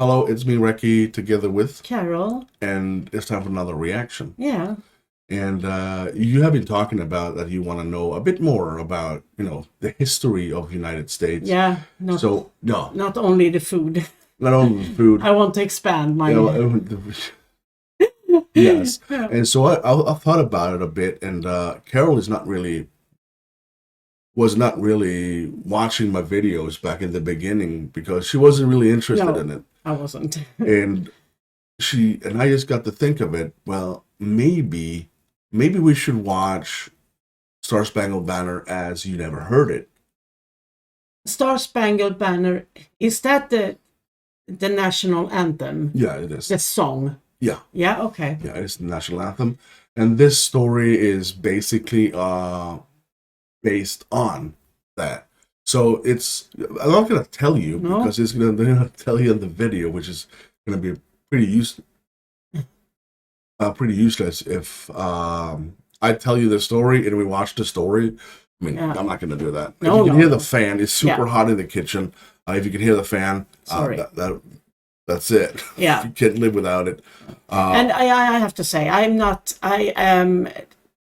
Hello, it's me, Recky, together with Carol. and it's time for another reaction. Yeah. And you have been talking about that you want to know a bit more about, the history of the United States. Yeah. Not only the food. Not only the food. I want to expand my. Yes. Yeah. And so I thought about it a bit, and Carol was not really watching my videos back in the beginning because she wasn't really interested in it. I wasn't. And I just got to think of it. Well, maybe we should watch Star Spangled Banner as you never heard it. Star Spangled Banner, is that the national anthem? Yeah, it is. The song. Yeah. Yeah. Okay. Yeah, it's the national anthem, and this story is basically based on that. So I'm not going to tell you because they're going to tell you in the video, which is going to be pretty useless if I tell you the story and we watch the story. I mean, I'm not going to do that. If you can hear the fan, it's super hot in the kitchen. If you can hear the fan, that's it. Yeah. You can't live without it. And I have to say, I am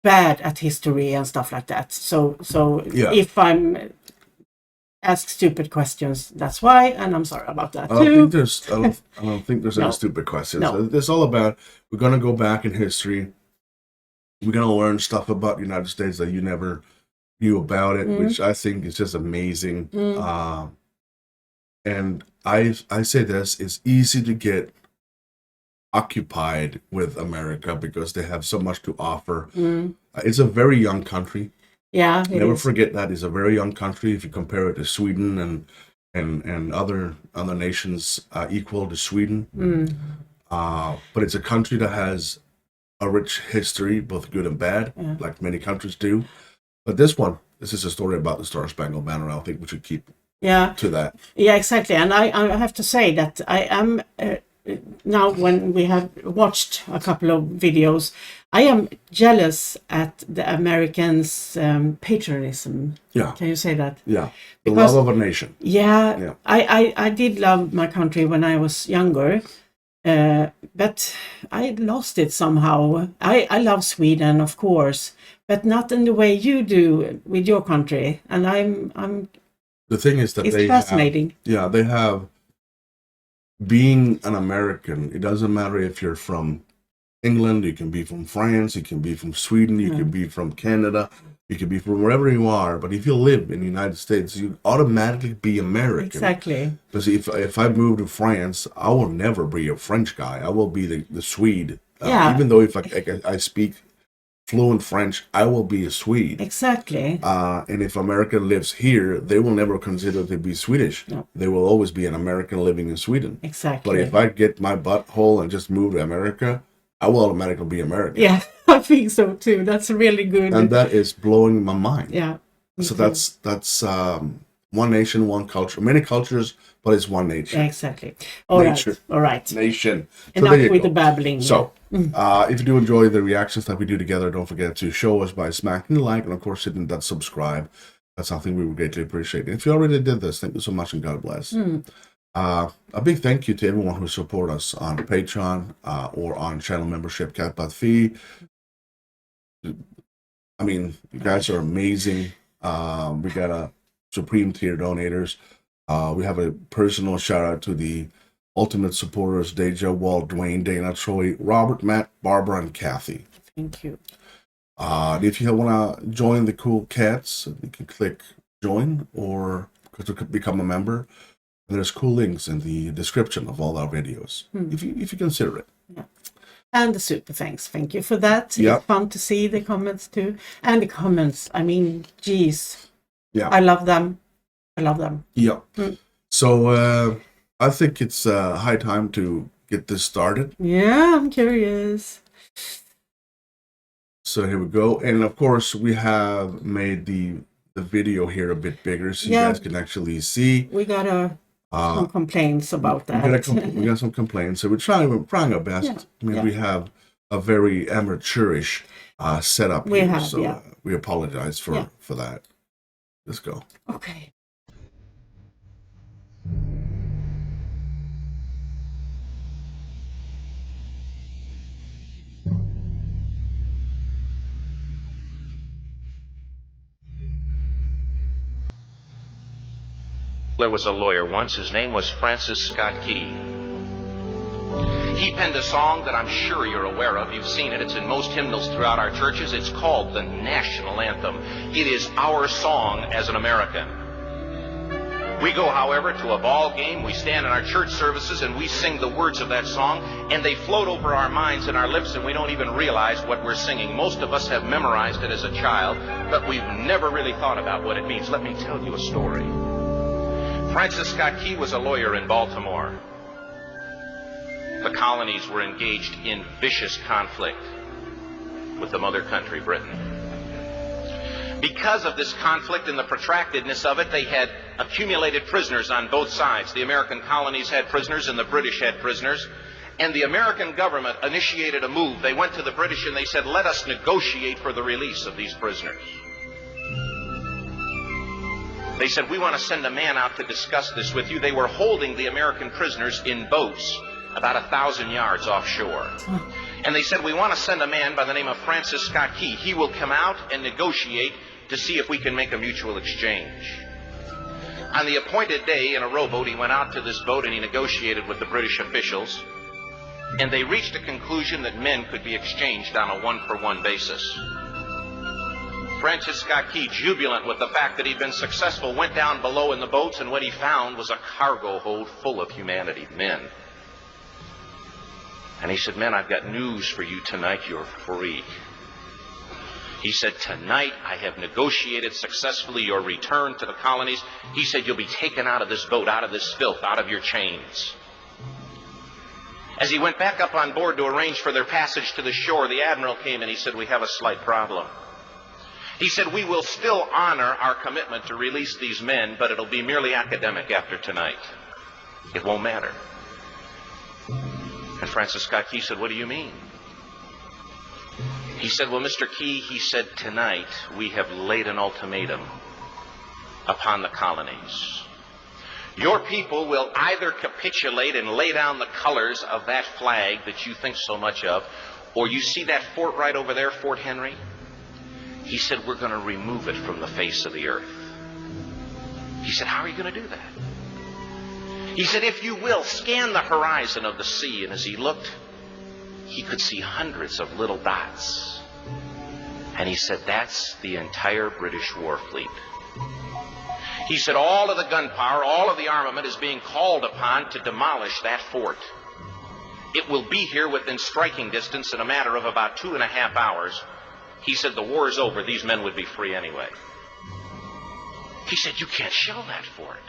bad at history and stuff like that. So if I'm asked stupid questions, that's why, and I'm sorry about that too. I don't think there's any stupid questions. No. It's all about, we're going to go back in history. We're going to learn stuff about the United States that you never knew about it, which I think is just amazing. And I say this, it's easy to get occupied with America because they have so much to offer. It's a very young country. Yeah, never forget that it's a very young country if you compare it to Sweden and other nations equal to Sweden. But it's a country that has a rich history, both good and bad, like many countries do. But this is a story about the Star Spangled Banner. I think we should keep to that. Yeah, exactly. And I have to say that I am now, when we have watched a couple of videos, I am jealous at the Americans' patriotism. Yeah. Can you say that? Yeah. The love of a nation. Yeah. I did love my country when I was younger, but I lost it somehow. I love Sweden, of course, but not in the way you do with your country. And I'm. The thing is that it's fascinating. They have. Being an American, it doesn't matter if you're from England, you can be from France, you can be from Sweden, you can be from Canada, you can be from wherever you are. But if you live in the United States, you automatically be American. Exactly. Because if I move to France, I will never be a French guy. I will be the Swede. Even though if I speak fluent French, I will be a Swede. Exactly. And if American lives here, they will never consider to be Swedish. No. They will always be an American living in Sweden. Exactly. But if I get my butthole and just move to America, I will automatically be American. Yeah, I think so too. That's really good. And that is blowing my mind. Yeah. So that's one nation, one culture. Many cultures, but it's one nation. Yeah, exactly. All right. Nation. Enough with the babbling. So, if you do enjoy the reactions that we do together, don't forget to show us by smacking the like and, of course, hitting that subscribe. That's something we would greatly appreciate. And if you already did this, thank you so much and God bless. A big thank you to everyone who support us on Patreon or on channel membership, Cat Fee. I mean, you guys are amazing. We got a Supreme tier donators. We have a personal shout out to the ultimate supporters: Deja, Walt, Dwayne, Dana, Troy, Robert, Matt, Barbara, and Kathy. Thank you. If you want to join the cool cats, you can click join or become a member. And there's cool links in the description of all our videos, if you consider it. Yeah. And the super thanks. Thank you for that. Yep. It's fun to see the comments too. And the comments, I mean, geez. Yeah. I love them. Yeah. So I think it's high time to get this started. Yeah, I'm curious. So here we go. And of course, we have made the video here a bit bigger so you guys can actually see. We got some complaints about that. We got some complaints. So we're trying our best. Yeah. I mean, we have a very amateurish setup here. So we apologize for that. Let's go. Okay. There was a lawyer once. His name was Francis Scott Key. He penned a song that I'm sure you're aware of. You've seen it. It's in most hymnals throughout our churches. It's called the national anthem. It is our song as an American. We go, however, to a ball game. We stand in our church services and we sing the words of that song, and they float over our minds and our lips, and we don't even realize what we're singing. Most of us have memorized it as a child, but we've never really thought about what it means. Let me tell you a story. Francis Scott Key was a lawyer in Baltimore. The colonies were engaged in vicious conflict with the mother country, Britain. Because of this conflict and the protractedness of it, they had accumulated prisoners on both sides. The American colonies had prisoners and the British had prisoners. And the American government initiated a move. They went to the British and they said, let us negotiate for the release of these prisoners. They said, we want to send a man out to discuss this with you. They were holding the American prisoners in boats about 1,000 yards offshore. And they said, we want to send a man by the name of Francis Scott Key. He will come out and negotiate to see if we can make a mutual exchange. On the appointed day, in a rowboat, he went out to this boat and he negotiated with the British officials. And they reached a conclusion that men could be exchanged on a one-for-one basis. Francis Scott Key, jubilant with the fact that he'd been successful, went down below in the boats, and what he found was a cargo hold full of humanity, men. And he said, men, I've got news for you tonight. You're free. He said, tonight I have negotiated successfully your return to the colonies. He said, you'll be taken out of this boat, out of this filth, out of your chains. As he went back up on board to arrange for their passage to the shore, the admiral came and he said, we have a slight problem. He said, we will still honor our commitment to release these men, but it'll be merely academic after tonight. It won't matter. And Francis Scott Key said, what do you mean? He said, well, Mr. Key, he said, tonight we have laid an ultimatum upon the colonies. Your people will either capitulate and lay down the colors of that flag that you think so much of, or you see that fort right over there, Fort McHenry? He said, we're going to remove it from the face of the earth. He said, how are you going to do that? He said, if you will, scan the horizon of the sea. And as he looked, he could see hundreds of little dots. And he said, that's the entire British war fleet. He said, all of the gunpowder, all of the armament is being called upon to demolish that fort. It will be here within striking distance in a matter of about 2.5 hours. He said, the war is over. These men would be free anyway. He said, you can't shell that fort.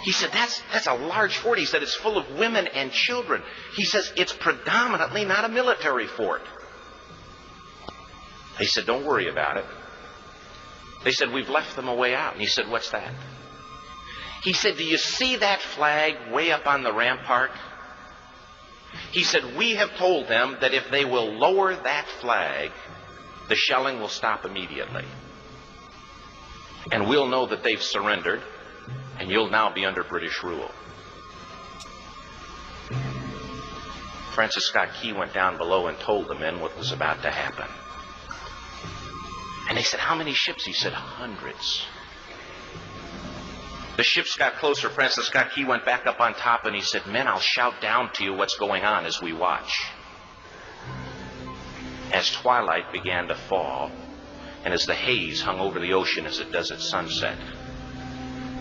He said, that's a large fort. He said, it's full of women and children. He says, it's predominantly not a military fort. He said, don't worry about it. They said, we've left them a way out. And he said, what's that? He said, do you see that flag way up on the rampart? He said, we have told them that if they will lower that flag, the shelling will stop immediately. And we'll know that they've surrendered, and you'll now be under British rule. Francis Scott Key went down below and told the men what was about to happen. And they said, how many ships? He said, hundreds. The ships got closer. Francis Scott Key went back up on top and he said, men, I'll shout down to you what's going on as we watch. As twilight began to fall, and as the haze hung over the ocean as it does at sunset,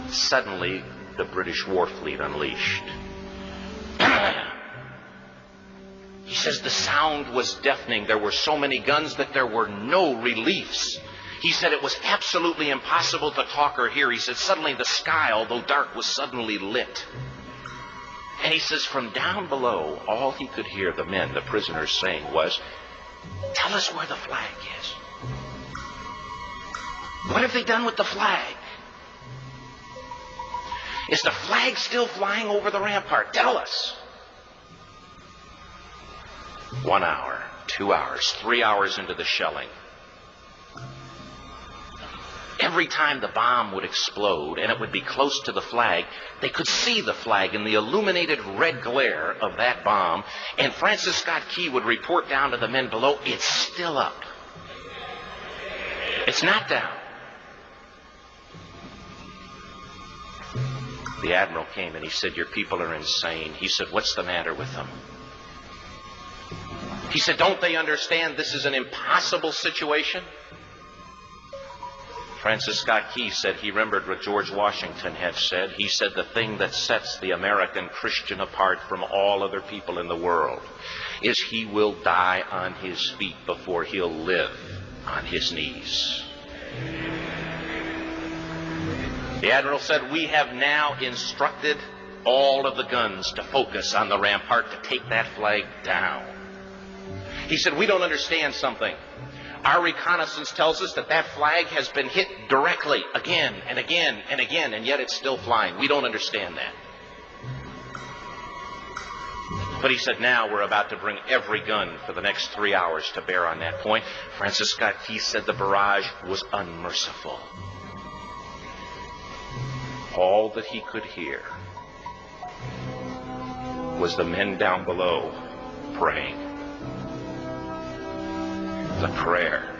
suddenly the British war fleet unleashed. He says the sound was deafening. There were so many guns that there were no reliefs. He said it was absolutely impossible to talk or hear. He said suddenly the sky, although dark, was suddenly lit. And he says from down below, all he could hear the men, the prisoners, saying was, tell us where the flag is. What have they done with the flag? Is the flag still flying over the rampart? Tell us. 1 hour, 2 hours, 3 hours into the shelling, every time the bomb would explode and it would be close to the flag, they could see the flag in the illuminated red glare of that bomb. And Francis Scott Key would report down to the men below, it's still up. It's not down. The admiral came and he said, "Your people are insane." He said, "What's the matter with them?" He said, "Don't they understand this is an impossible situation?" Francis Scott Key said he remembered what George Washington had said. He said, "The thing that sets the American Christian apart from all other people in the world is he will die on his feet before he'll live on his knees." The admiral said, "We have now instructed all of the guns to focus on the rampart to take that flag down." He said, "We don't understand something. Our reconnaissance tells us that that flag has been hit directly again and again and again, and yet it's still flying. We don't understand that." But he said, "Now we're about to bring every gun for the next 3 hours to bear on that point." Francis Scott Key said the barrage was unmerciful. All that he could hear was the men down below praying. The prayer,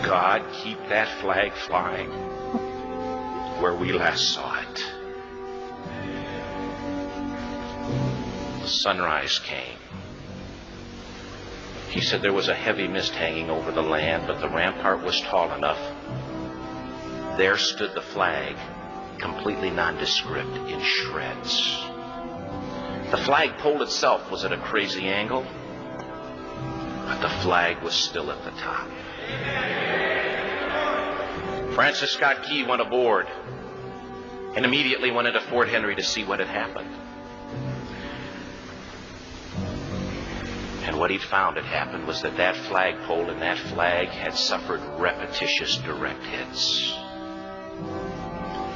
"God, keep that flag flying where we last saw it." The sunrise came. He said there was a heavy mist hanging over the land, but the rampart was tall enough. There stood the flag, completely nondescript, in shreds. The flagpole itself was at a crazy angle, but the flag was still at the top. Francis Scott Key went aboard and immediately went into Fort Henry to see what had happened. And what he'd found had happened was that that flagpole and that flag had suffered repetitious direct hits.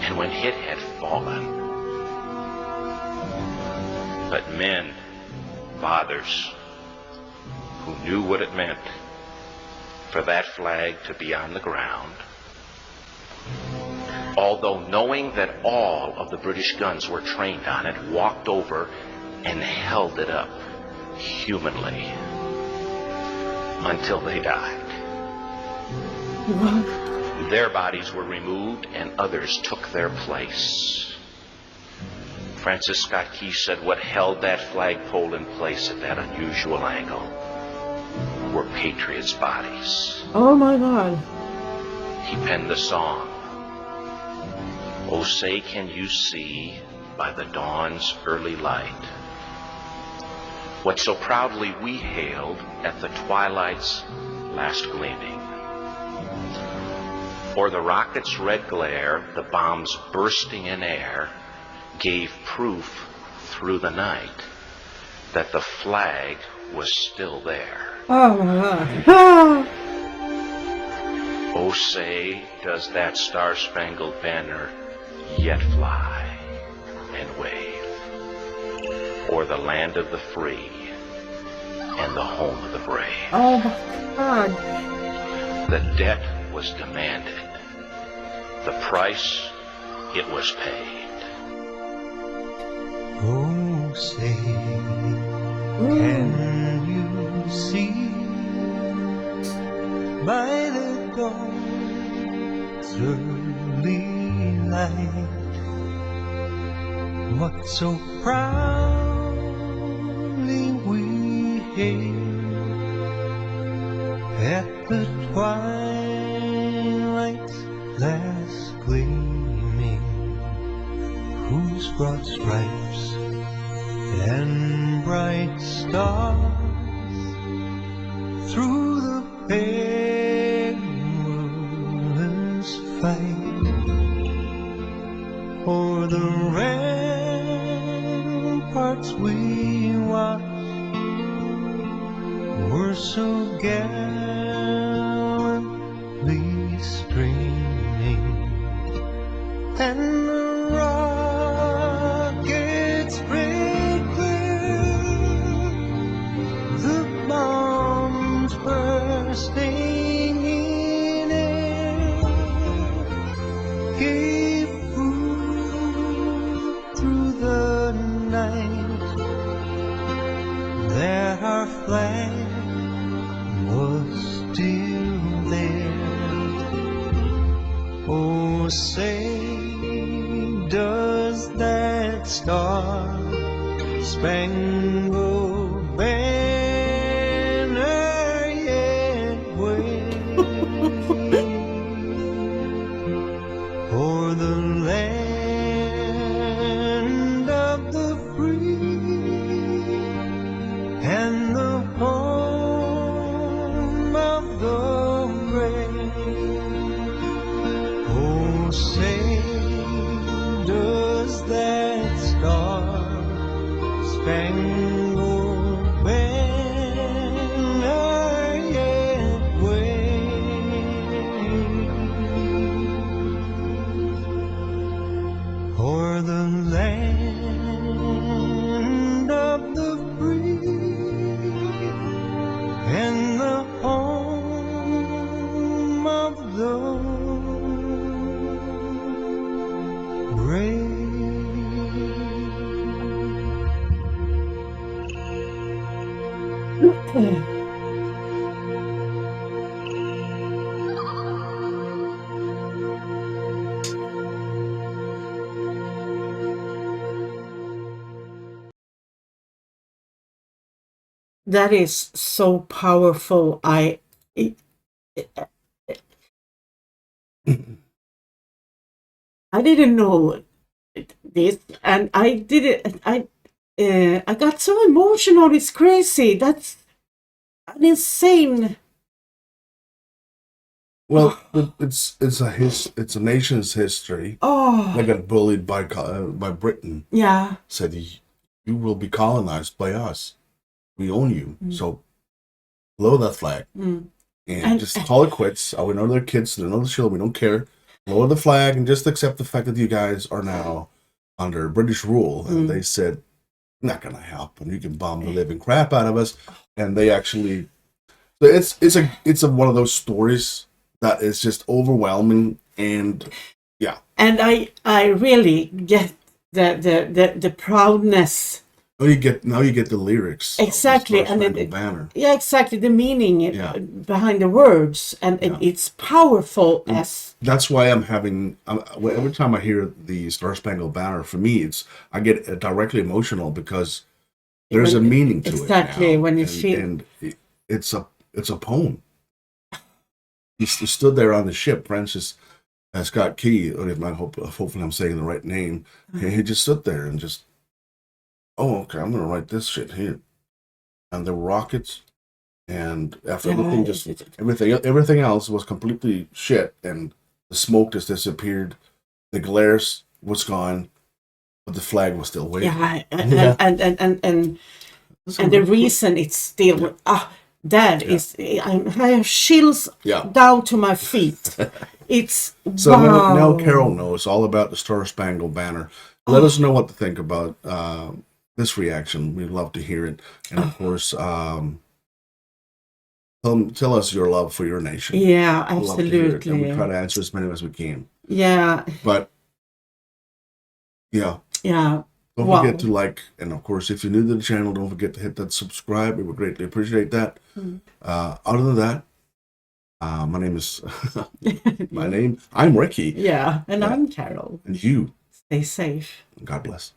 And when it had fallen, but men, fathers, who knew what it meant for that flag to be on the ground, although knowing that all of the British guns were trained on it, walked over and held it up humanly until they died. Their bodies were removed and others took their place. Francis Scott Key said what held that flagpole in place at that unusual angle were patriots' bodies. Oh my God. He penned the song, "Oh, say can you see by the dawn's early light what so proudly we hailed at the twilight's last gleaming? Or the rocket's red glare, the bombs bursting in air, gave proof through the night that the flag was still there. Oh my God. Ah! Oh, say, does that star-spangled banner yet fly and wave o'er the land of the free and the home of the brave?" Oh my God. The debt was demanded. The price, it was paid. Oh, say, can you see by the dawn's early light what so proudly we hailed at the twilight's last gleaming, whose broad stripes and bright stars through the perilous fight o'er the ramparts we watched were so gallantly streaming, and the rockets spread clear, the bombs bursting in air gave proof through the night that our flag was still there. Oh, say, does Star-Spangled Banner yet wave o'er the land of the free and the home of the brave. Oh, say does that star-spangled banner yet wave o'er the land of the free and the home of the brave. That is so powerful. I didn't know this, and I did it. I got so emotional. It's crazy. That's an insane. Well, it's a nation's history. Oh, They got bullied by Britain. yeah. Said you will be colonized by us. We own you. So lower that flag and just call it quits. We know they're kids. They're not children. We don't care. Lower the flag and just accept the fact that you guys are now under British rule. And they said, not gonna help, and you can bomb the living crap out of us. And they actually, it's one of those stories that is just overwhelming. And yeah, And I really get the proudness. now you get the lyrics. Exactly, of the and Star-Spangled Banner. Yeah, exactly, the meaning Yeah. behind the words, and it's powerful as. That's why I'm having every time I hear the Star Spangled Banner, for me, I get directly emotional because there's a meaning to exactly, it now. when you and, feel. and it's a poem. He stood there on the ship, Francis Scott Key. Hopefully I'm saying the right name. He just stood there and just, oh, okay, I'm gonna write this shit here. And there were rockets, and after everything else was completely shit, and the smoke just disappeared, the glares was gone, but the flag was still waving. Yeah, and the reason it's still is I have chills down to my feet. It's So wow. now Carol knows all about the Star Spangled Banner. Let us know what to think about this reaction. We'd love to hear it, and of course, tell us your love for your nation. Yeah, We'd love to hear it, and we absolutely. try to answer as many as we can. Yeah, But yeah. yeah. Don't Wow. forget to like, and of course, if you're new to the channel, don't forget to hit that subscribe. We would greatly appreciate that. Other than that, my name is I'm Recky. Yeah, and I'm Carol. And you. Stay safe. God bless.